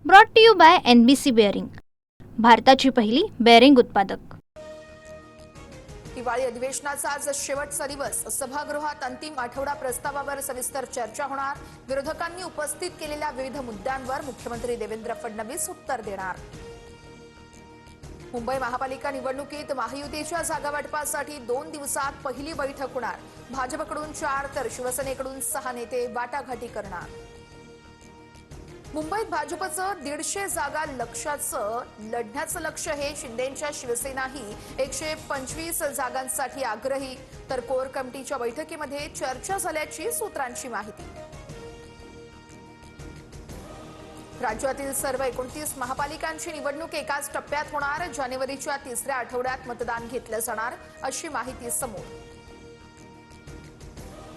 Brought to you by NBC bearing, भारताची पहिली bearing उत्पादक। हिवाळी अधिवेशनाचा आज शेवटचा दिवस। सभागृहात अंतिम आठवडा प्रस्तावावर सविस्तर चर्चा होणार। विरोधकांनी उपस्थित केलेल्या विविध मुद्द्यांवर मुख्यमंत्री देवेंद्र फडणवीस उत्तर देणार। मुंबई महापालिका निवडणुकीत महायुतीच्या जागावाटपासाठी 2 दिवसात पहिली बैठक होणार। भाजपकडून 4 तर शिवसेनेकडून 6 नेते वाटाघाटी करणार। मुंबईत भाजपचं 150 जागा लढण्याचं लक्ष्य हे। शिंदेंच्या शिवसेनाही 125 जागांसाठी आग्रही, तर कोर कमिटीच्या बैठकीमध्ये चर्चा झाल्याची सूत्रांची माहिती। राज्यातील सर्व 29 महापालिकांची निवडणूक एकाच टप्प्यात होणार। जानेवारीच्या 3ऱ्या आठवड्यात मतदान घेतलं जाणार अशी माहिती समोर।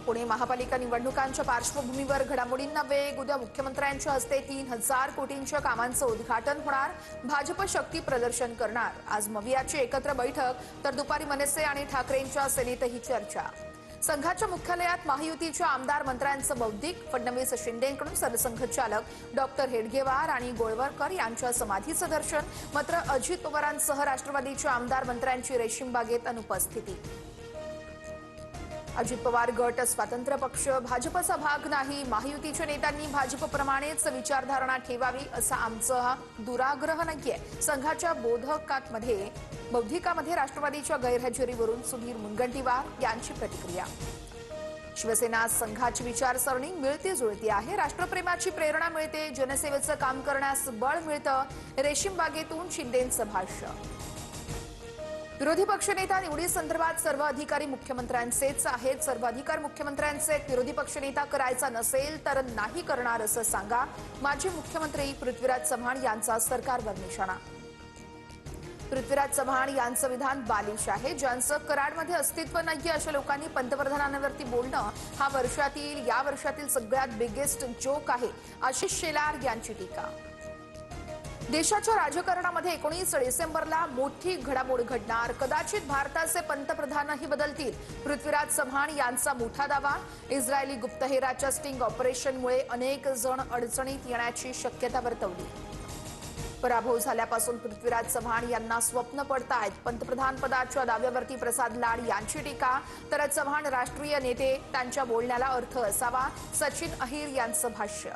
पुणे महापालिका निवडणुकांच्या पार्श्वभूमीवर घडामोडींना वेग। उद्या मुख्यमंत्र्यांच्या हस्ते 3000 कोटींच्या कामांचं उद्घाटन होणार। भाजप शक्ती प्रदर्शन करणार। आज मवियाची एकत्र बैठक, तर दुपारी मनसे आणि ठाकरेंच्या सेनेतही चर्चा। संघाच्या मुख्यालयात महायुतीच्या आमदार मंत्र्यांचं बौद्धिक। फडणवीस शिंदेंकडून सरसंघचालक डॉक्टर हेडगेवार आणि गोळवळकर यांच्या समाधीचं दर्शन। मात्र अजित पवारांसह राष्ट्रवादीच्या आमदार मंत्र्यांची रेशीमबागेत अनुपस्थिती। अजित पवार गट स्वातंत्र्य पक्ष भाजपचा भाग नाही। महायुतीच्या नेत्यांनी भाजपप्रमाणेच विचारधारणा ठेवावी असा आमचा दुराग्रह नाहीये। संघाच्या बौद्धिकामध्ये राष्ट्रवादीच्या गैरहजेरीवरून सुधीर मुनगंटीवार यांची प्रतिक्रिया। शिवसेना संघाची विचारसरणी मिळती जुळती आहे। राष्ट्रप्रेमाची प्रेरणा मिळते, जनसेवेचं काम करण्यास बळ मिळतं। रेशीमबागेतून शिंदेंचं भाष्य। विरोधी पक्षनेता निवडीसंदर्भात सर्व अधिकारी मुख्यमंत्र्यांचेच आहेत। सर्व अधिकार मुख्यमंत्र्यांचे। विरोधी पक्षनेता करायचा नसेल तर नाही करणार असं सांगा। माजी मुख्यमंत्री पृथ्वीराज चव्हाण यांचा सरकारवर निशाणा। पृथ्वीराज चव्हाण यांचं विधान बालिश आहे। ज्यांचं कराडमध्ये अस्तित्व नाहीये अशा लोकांनी पंतप्रधानांवरती बोलणं हा या वर्षातील सगळ्यात बिगेस्ट जोक आहे। आशिष शेलार यांची टीका। देशाच्या राजकारणामध्ये 19 डिसेंबरला मोठी घडामोड घडणार। कदाचित भारताचे पंतप्रधानही बदलतील, पृथ्वीराज चव्हाण यांचा मोठा दावा। इस्रायली गुप्तहेराच्या स्टिंग ऑपरेशनमुळे अनेक जण अडचणीत येण्याची शक्यता वर्तवली। पराभव झाल्यापासून पृथ्वीराज चव्हाण यांना स्वप्न पडतायत। पंतप्रधान पदाच्या दाव्यावरती प्रसाद लाड यांची टीका। तर चव्हाण राष्ट्रीय नेते, त्यांच्या बोलण्याला अर्थ असावा। सचिन अहिर यांचं भाष्य।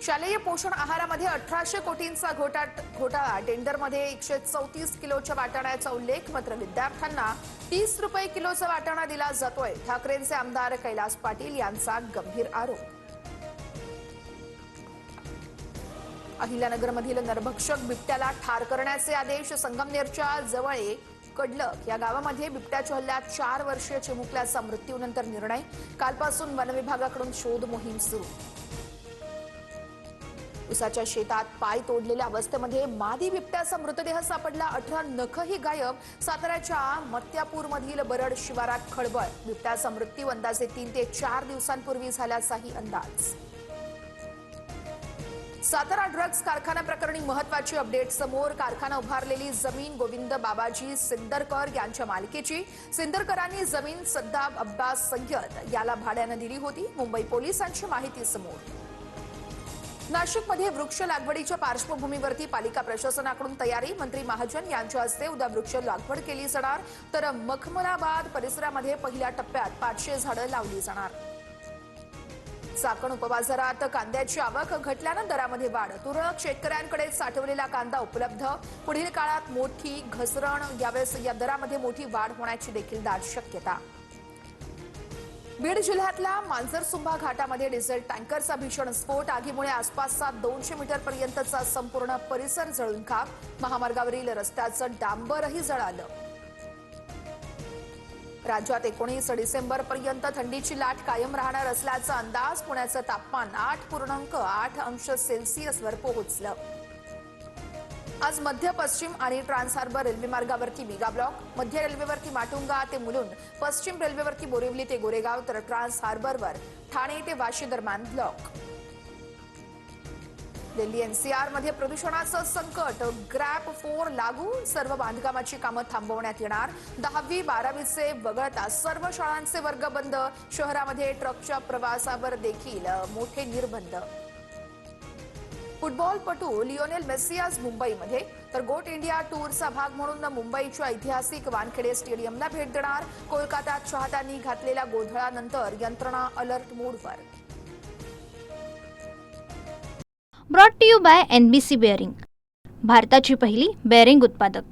शालेय पोषण आहारामध्ये 1800 कोटींचा घोटाळा। टेंडरमध्ये 134 किलोच्या वाटाण्याचा उल्लेख। मात्र विद्यार्थ्यांना 30 रुपये किलोचा वाटाणा दिला जातोय। ठाकरेंचे आमदार कैलास पाटील यांचा गंभीर आरोप। अहिल्यानगरमधील नरभक्षक बिबट्याला ठार करण्याचे आदेश। संगमनेरच्या जवळ कडलक या गावामध्ये बिबट्याच्या हल्ल्यात 4 वर्षीय चिमुकल्याचा मृत्यूनंतर निर्णय। कालपासून वनविभागाकडून शोध मोहीम सुरू। उसाच्या शेतात पाय तोडलेल्या अवस्थेमध्ये मादी बिबट्याचा मृतदेह सापडला। 18 नखही गायब। साताऱ्याच्या मत्यापूरमधील बरड शिवारात खळबळ। बिबट्याचा मृत्यू अंदाजे 3 ते 4 दिवसांपूर्वी झाल्याचाही अंदाज। सातारा ड्रग्ज कारखाना प्रकरणी महत्वाची अपडेट समोर। कारखाना उभारलेली जमीन गोविंद बाबाजी सिंदरकर यांच्या मालकीची। सिंदरकरांनी जमीन सद्दाब अब्बास सय्यद याला भाड्यानं दिली होती। मुंबई पोलिसांची माहिती समोर। नाशिकमध्ये वृक्ष लागवडीच्या पार्श्वभूमीवरती पालिका प्रशासनाकडून तयारी। मंत्री महाजन यांच्या हस्ते उद्या वृक्ष लागवड केली जाणार। तर मखमलाबाद परिसरामध्ये पहिल्या टप्प्यात 500 झाडं लावली जाणार। चाकण उपबाजारात कांद्याची आवक घटल्यानं दरामध्ये वाढ। तुरळक शेतकऱ्यांकडे साठवलेला कांदा उपलब्ध। पुढील काळात मोठी घसरण, यावेळेस या दरामध्ये मोठी वाढ होण्याची देखील दाट शक्यता। बीड जिल्ह्यातल्या मांजरसुंभा घाटामध्ये डिझेल टँकरचा भीषण स्फोट। आगीमुळे आसपासचा 200 मीटरपर्यंतचा संपूर्ण परिसर जळून खाक। महामार्गावरील रस्त्याचं डांबरही जळालं। राज्यात 19 डिसेंबरपर्यंत थंडीची लाट कायम राहणार असल्याचा अंदाज। पुण्याचं तापमान 8.8 अंश सेल्सिअसवर पोहोचलं। आज मध्य पश्चिम आणि ट्रान्स हार्बर रेल्वे मार्गावरती मेगा ब्लॉक। मध्य रेल्वेवरती माटुंगा ते मुलुंड, पश्चिम रेल्वेवरती बोरिवली ते गोरेगाव, तर ट्रान्स हार्बरवर ठाणे ते वाशी दरम्यान ब्लॉक। दिल्ली NCR मध्ये प्रदूषणाचं संकट। ग्रॅप 4 लागू। सर्व बांधकामाची कामं थांबवण्यात येणार। 10वी 12वीचे वगळता सर्व शाळांचे वर्ग बंद। शहरामध्ये ट्रकच्या प्रवासावर देखील मोठे निर्बंध। फुटबॉलपटू लिओनेल मेस्सी आज मुंबईमध्ये, तर गोट इंडिया टूरचा भाग म्हणून मुंबईच्या ऐतिहासिक वानखेडे स्टेडियमला भेट देणार. कोलकात्यात चाहत्यांनी घातलेल्या गोंधळानंतर यंत्रणा alert mode. Brought to you by NBC bearing, भारताची पहिली बेअरिंग उत्पादक.